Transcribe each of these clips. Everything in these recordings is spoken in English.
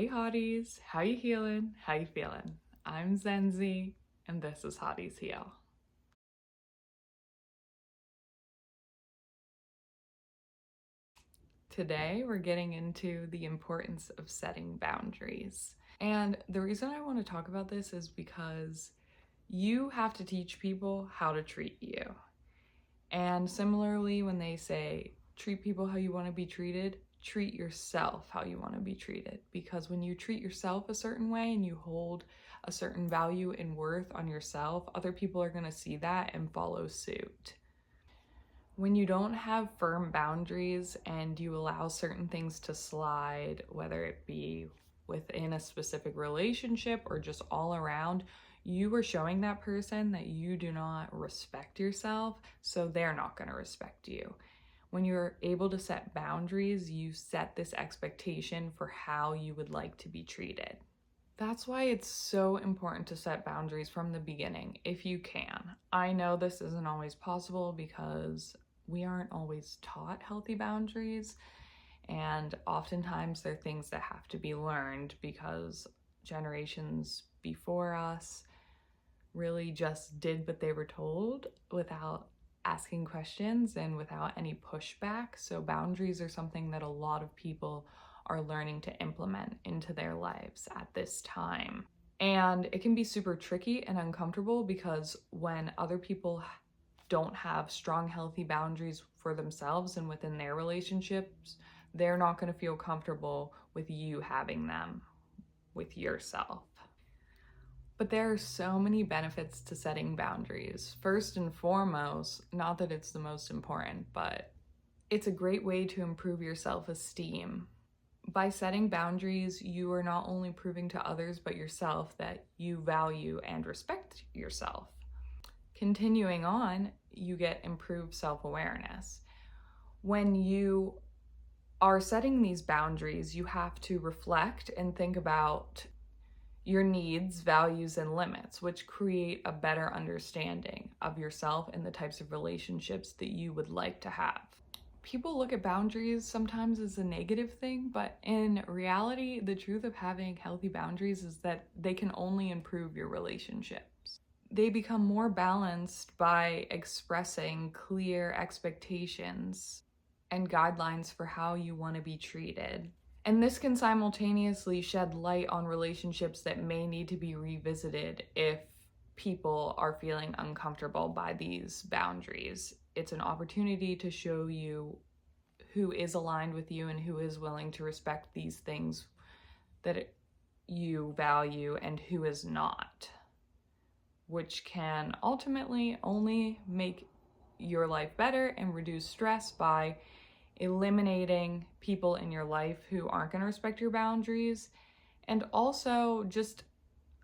Hey hotties, how you healing? How you feeling? I'm Zenzi, and this is Hotties Heal. Today we're getting into the importance of setting boundaries. And the reason I want to talk about this is because you have to teach people how to treat you. And similarly, when they say treat people how you want to be treated, treat yourself how you want to be treated. Because when you treat yourself a certain way and you hold a certain value and worth on yourself, other people are going to see that and follow suit. When you don't have firm boundaries and you allow certain things to slide, whether it be within a specific relationship or just all around, you are showing that person that you do not respect yourself, so they're not going to respect you. When you're able to set boundaries, you set this expectation for how you would like to be treated. That's why it's so important to set boundaries from the beginning, if you can. I know this isn't always possible because we aren't always taught healthy boundaries, and oftentimes they're things that have to be learned because generations before us really just did what they were told without asking questions and without any pushback. So boundaries are something that a lot of people are learning to implement into their lives at this time. And it can be super tricky and uncomfortable because when other people don't have strong, healthy boundaries for themselves and within their relationships, they're not going to feel comfortable with you having them with yourself. But there are so many benefits to setting boundaries. First and foremost, not that it's the most important, but it's a great way to improve your self-esteem. By setting boundaries, you are not only proving to others but yourself that you value and respect yourself. Continuing on, you get improved self-awareness. When you are setting these boundaries, you have to reflect and think about your needs, values, and limits, which create a better understanding of yourself and the types of relationships that you would like to have. People look at boundaries sometimes as a negative thing, but in reality, the truth of having healthy boundaries is that they can only improve your relationships. They become more balanced by expressing clear expectations and guidelines for how you want to be treated. And this can simultaneously shed light on relationships that may need to be revisited if people are feeling uncomfortable by these boundaries. It's an opportunity to show you who is aligned with you and who is willing to respect these things that you value and who is not, which can ultimately only make your life better and reduce stress by eliminating people in your life who aren't going to respect your boundaries, and also just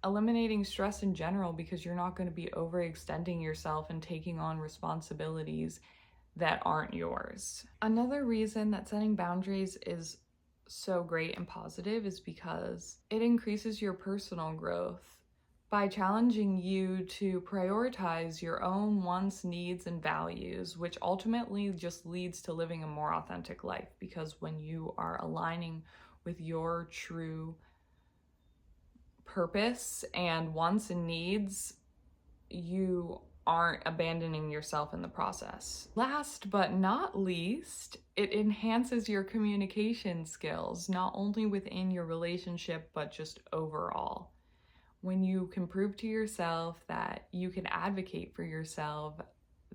eliminating stress in general because you're not going to be overextending yourself and taking on responsibilities that aren't yours. Another reason that setting boundaries is so great and positive is because it increases your personal growth by challenging you to prioritize your own wants, needs, and values, which ultimately just leads to living a more authentic life. Because when you are aligning with your true purpose and wants and needs, you aren't abandoning yourself in the process. Last but not least, it enhances your communication skills, not only within your relationship, but just overall. When you can prove to yourself that you can advocate for yourself,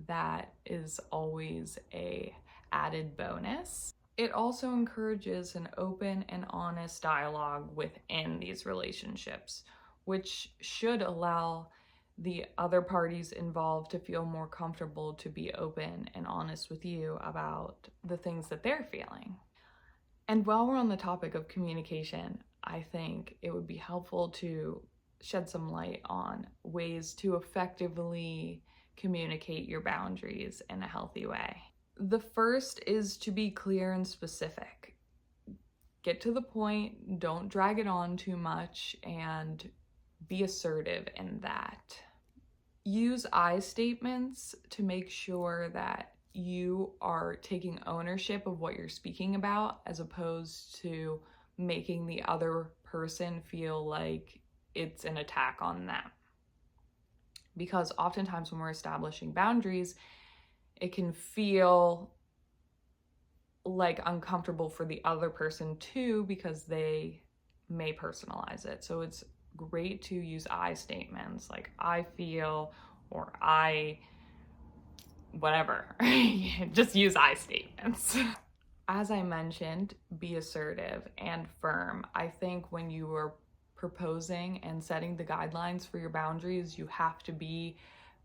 that is always a added bonus. It also encourages an open and honest dialogue within these relationships, which should allow the other parties involved to feel more comfortable to be open and honest with you about the things that they're feeling. And while we're on the topic of communication, I think it would be helpful to shed some light on ways to effectively communicate your boundaries in a healthy way. The first is to be clear and specific. Get to the point, don't drag it on too much, and be assertive in that. Use I statements to make sure that you are taking ownership of what you're speaking about as opposed to making the other person feel like it's an attack on them. Because oftentimes when we're establishing boundaries, it can feel like uncomfortable for the other person too, because they may personalize it. So it's great to use I statements like I feel or I whatever. Just use I statements. As I mentioned, be assertive and firm. I think when you are proposing and setting the guidelines for your boundaries, you have to be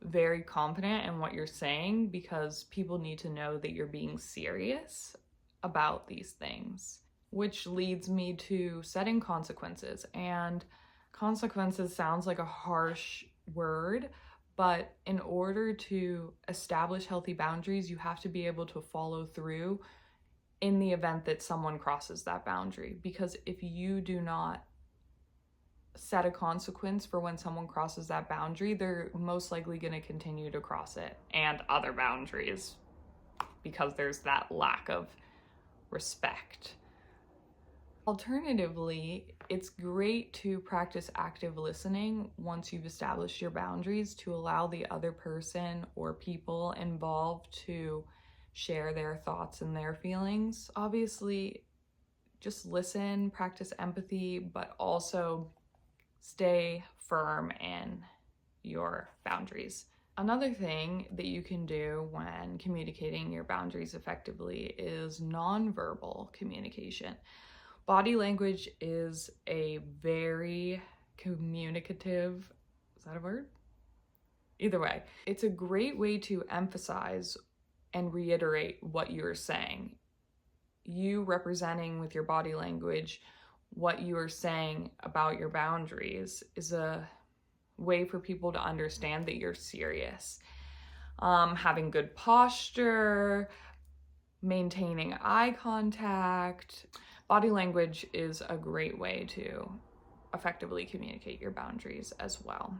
very confident in what you're saying, because people need to know that you're being serious about these things. Which leads me to setting consequences. And consequences sounds like a harsh word, but in order to establish healthy boundaries, you have to be able to follow through in the event that someone crosses that boundary. Because if you do not set a consequence for when someone crosses that boundary, they're most likely going to continue to cross it and other boundaries, because there's that lack of respect. Alternatively, it's great to practice active listening once you've established your boundaries, to allow the other person or people involved to share their thoughts and their feelings. Obviously, just listen, practice empathy, but also stay firm in your boundaries. Another thing that you can do when communicating your boundaries effectively is nonverbal communication. Body language is a very communicative, is that a word? Either way, it's a great way to emphasize and reiterate what you're saying. You representing with your body language what you are saying about your boundaries is a way for people to understand that you're serious. Having good posture, maintaining eye contact. Body language is a great way to effectively communicate your boundaries as well.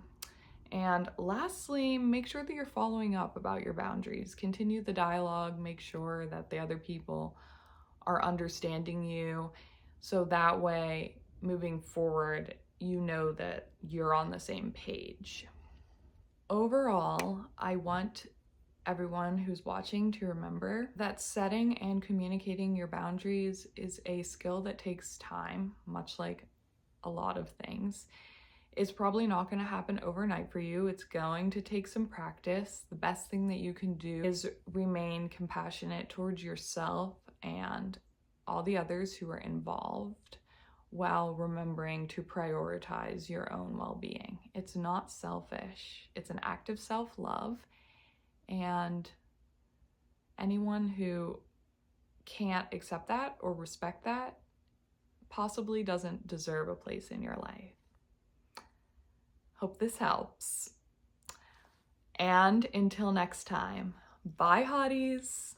And lastly, make sure that you're following up about your boundaries. Continue the dialogue, make sure that the other people are understanding you, so that way, moving forward, you know that you're on the same page. Overall, I want everyone who's watching to remember that setting and communicating your boundaries is a skill that takes time, much like a lot of things. It's probably not going to happen overnight for you. It's going to take some practice. The best thing that you can do is remain compassionate towards yourself and all the others who are involved, while remembering to prioritize your own well-being. It's not selfish. It's an act of self-love. And anyone who can't accept that or respect that possibly doesn't deserve a place in your life. Hope this helps. And until next time, bye hotties.